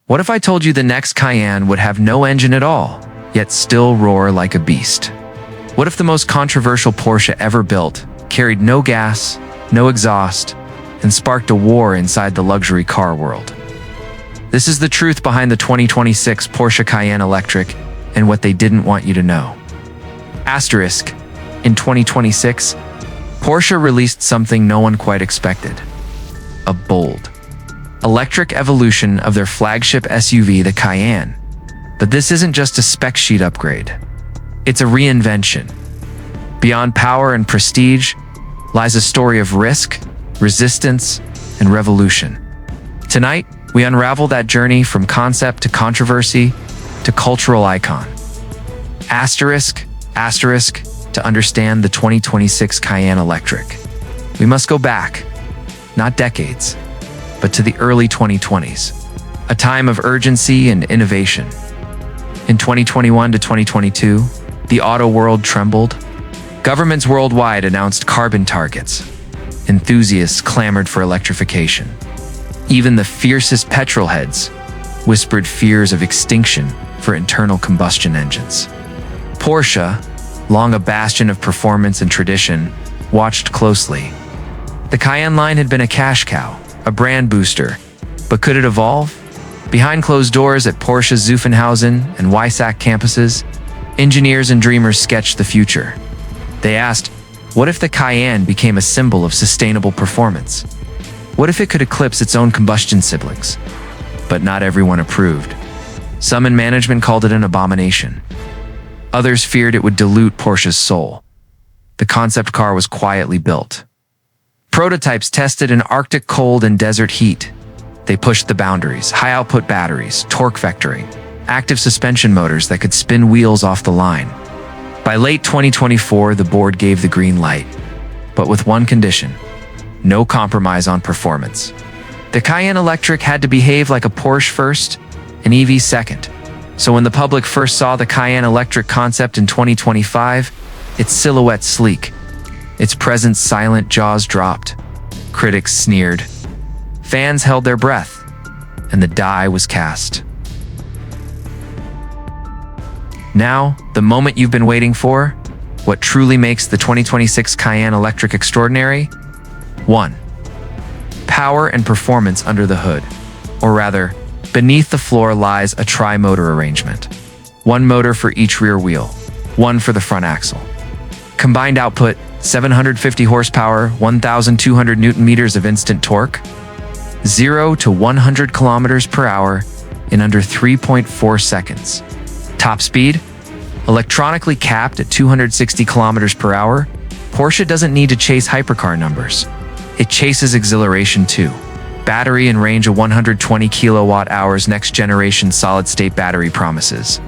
What if I told you the next Cayenne would have no engine at all, yet still roar like a beast? What if the most controversial Porsche ever built carried no gas, no exhaust, and sparked a war inside the luxury car world? This is the truth behind the 2026 Porsche Cayenne Electric and what they didn't want you to know. Asterisk. In 2026, Porsche released something no one quite expected. A bold, electric evolution of their flagship SUV, the Cayenne. But this isn't just a spec sheet upgrade. It's a reinvention. Beyond power and prestige lies a story of risk, resistance, and revolution. Tonight, we unravel that journey from concept to controversy to cultural icon. Asterisk, to understand the 2026 Cayenne Electric, we must go back, not decades, but to the early 2020s, a time of urgency and innovation. In 2021 to 2022, the auto world trembled. Governments worldwide announced carbon targets. Enthusiasts clamored for electrification. Even the fiercest petrolheads whispered fears of extinction for internal combustion engines. Porsche, long a bastion of performance and tradition, watched closely. The Cayenne line had been a cash cow, a brand booster, but could it evolve? Behind closed doors at Porsche's Zuffenhausen and Weissach campuses, engineers and dreamers sketched the future. They asked, what if the Cayenne became a symbol of sustainable performance? What if it could eclipse its own combustion siblings? But not everyone approved. Some in management called it an abomination. Others feared it would dilute Porsche's soul. The concept car was quietly built. Prototypes tested in Arctic cold and desert heat. They pushed the boundaries: high-output batteries, torque vectoring, active suspension motors that could spin wheels off the line. By late 2024, the board gave the green light, but with one condition: no compromise on performance. The Cayenne Electric had to behave like a Porsche first, an EV second. So when the public first saw the Cayenne Electric concept in 2025, its silhouette sleek, its presence silent, jaws dropped. Critics sneered. Fans held their breath, and the die was cast. Now, the moment you've been waiting for, what truly makes the 2026 Cayenne Electric extraordinary? 1. Power and performance under the hood. Or rather, beneath the floor lies a tri-motor arrangement. One motor for each rear wheel, one for the front axle. Combined output, 750 horsepower, 1,200 newton meters of instant torque, 0 to 100 kilometers per hour in under 3.4 seconds. Top speed, electronically capped at 260 kilometers per hour, Porsche doesn't need to chase hypercar numbers. It chases exhilaration too. Battery and range of 120 kilowatt hours, next generation solid-state battery promises.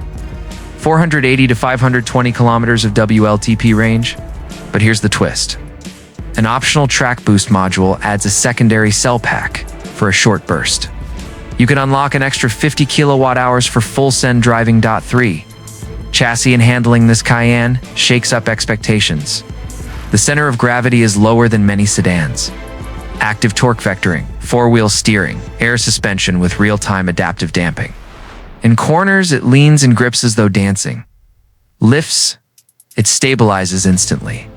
480 to 520 kilometers of WLTP range. But here's the twist. An optional track boost module adds a secondary cell pack for a short burst. You can unlock an extra 50 kilowatt hours for full send driving. 3. Chassis and handling. This Cayenne shakes up expectations. The center of gravity is lower than many sedans. Active torque vectoring, four-wheel steering, air suspension with real-time adaptive damping. In corners, it leans and grips as though dancing. Lifts, it stabilizes instantly.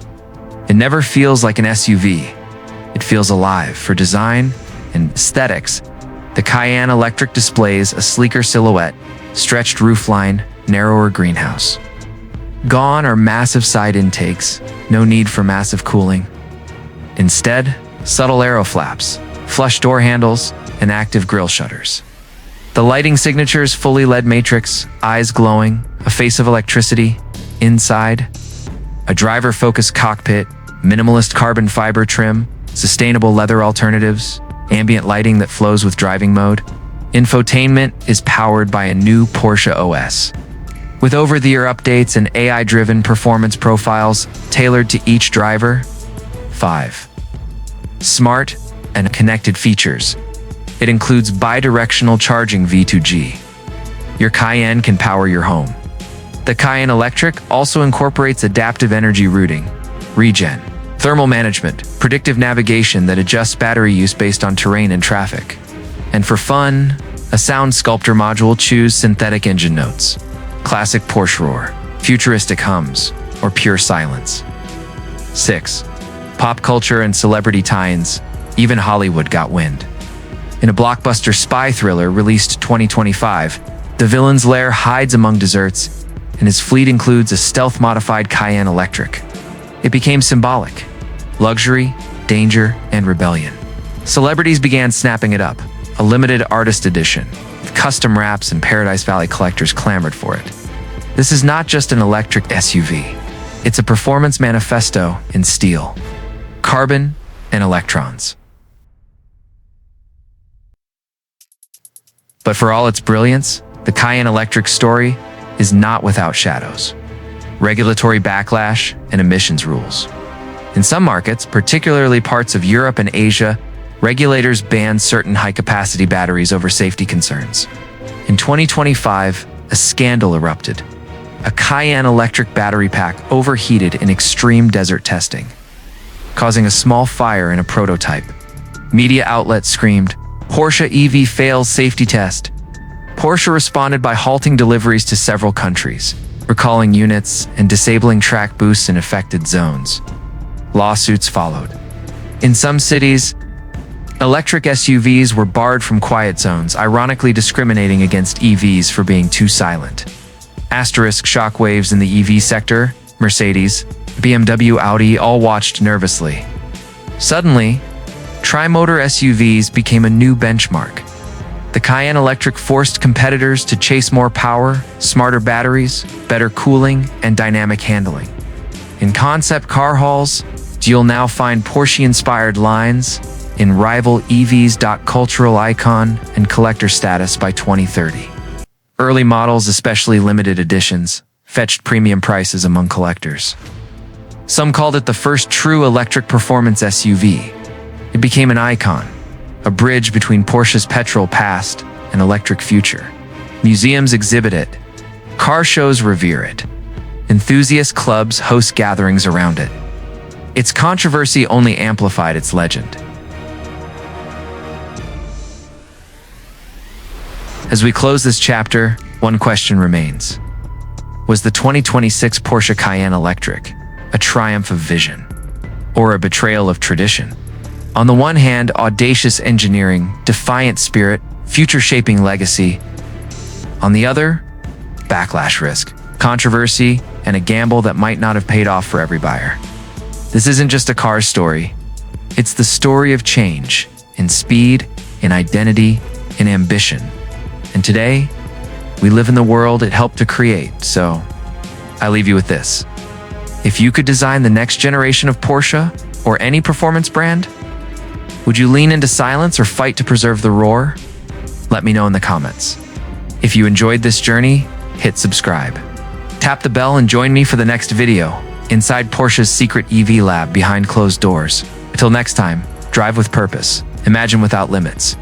It never feels like an SUV. It feels alive. For design and aesthetics, the Cayenne Electric displays a sleeker silhouette, stretched roofline, narrower greenhouse. Gone are massive side intakes, no need for massive cooling. Instead, subtle aero flaps, flush door handles, and active grille shutters. The lighting signature is fully LED matrix, eyes glowing, a face of electricity. Inside, a driver-focused cockpit, minimalist carbon fiber trim, sustainable leather alternatives, ambient lighting that flows with driving mode. Infotainment is powered by a new Porsche OS, with over-the-air updates and AI-driven performance profiles tailored to each driver. 5. Smart and connected features. It includes bi-directional charging V2G. Your Cayenne can power your home. The Cayenne Electric also incorporates adaptive energy routing, regen, thermal management, predictive navigation that adjusts battery use based on terrain and traffic. And for fun, A sound sculptor module, choose synthetic engine notes, classic Porsche roar, futuristic hums, or pure silence. 6. Pop culture and celebrity tie-ins. Even Hollywood got wind. In a blockbuster spy thriller released 2025, the villain's lair hides among desserts, and his fleet includes a stealth-modified Cayenne Electric. It became symbolic. Luxury, danger, and rebellion. Celebrities began snapping it up. A limited artist edition, with custom wraps, and Paradise Valley collectors clamored for it. This is not just an electric SUV. It's a performance manifesto in steel, carbon, and electrons. But for all its brilliance, the Cayenne Electric story is not without shadows. Regulatory backlash and emissions rules. In some markets, particularly parts of Europe and Asia, regulators banned certain high-capacity batteries over safety concerns. In 2025, a scandal erupted. A Cayenne Electric battery pack overheated in extreme desert testing, causing a small fire in a prototype. Media outlets screamed, "Porsche EV fails safety test." Porsche responded by halting deliveries to several countries, recalling units and disabling track boosts in affected zones. Lawsuits followed. In some cities, electric SUVs were barred from quiet zones, ironically discriminating against EVs for being too silent. Asterisk shockwaves in the EV sector, Mercedes, BMW, Audi all watched nervously. Suddenly, tri-motor SUVs became a new benchmark. The Cayenne Electric forced competitors to chase more power, smarter batteries, better cooling, and dynamic handling. In concept car halls, you'll now find Porsche-inspired lines in rival EVs. Cultural icon and collector status by 2030. Early models, especially limited editions, fetched premium prices among collectors. Some called it the first true electric performance SUV. It became an icon, a bridge between Porsche's petrol past and electric future. Museums exhibit it. Car shows revere it. Enthusiast clubs host gatherings around it. Its controversy only amplified its legend. As we close this chapter, one question remains. Was the 2026 Porsche Cayenne Electric a triumph of vision or a betrayal of tradition? On the one hand, audacious engineering, defiant spirit, future-shaping legacy. On the other, backlash risk, controversy, and a gamble that might not have paid off for every buyer. This isn't just a car story. It's the story of change, in speed, in identity, in ambition. And today, we live in the world it helped to create, so I leave you with this. If you could design the next generation of Porsche, or any performance brand, would you lean into silence or fight to preserve the roar? Let me know in the comments. If you enjoyed this journey, hit subscribe. Tap the bell and join me for the next video, inside Porsche's secret EV lab behind closed doors. Until next time, drive with purpose, imagine without limits,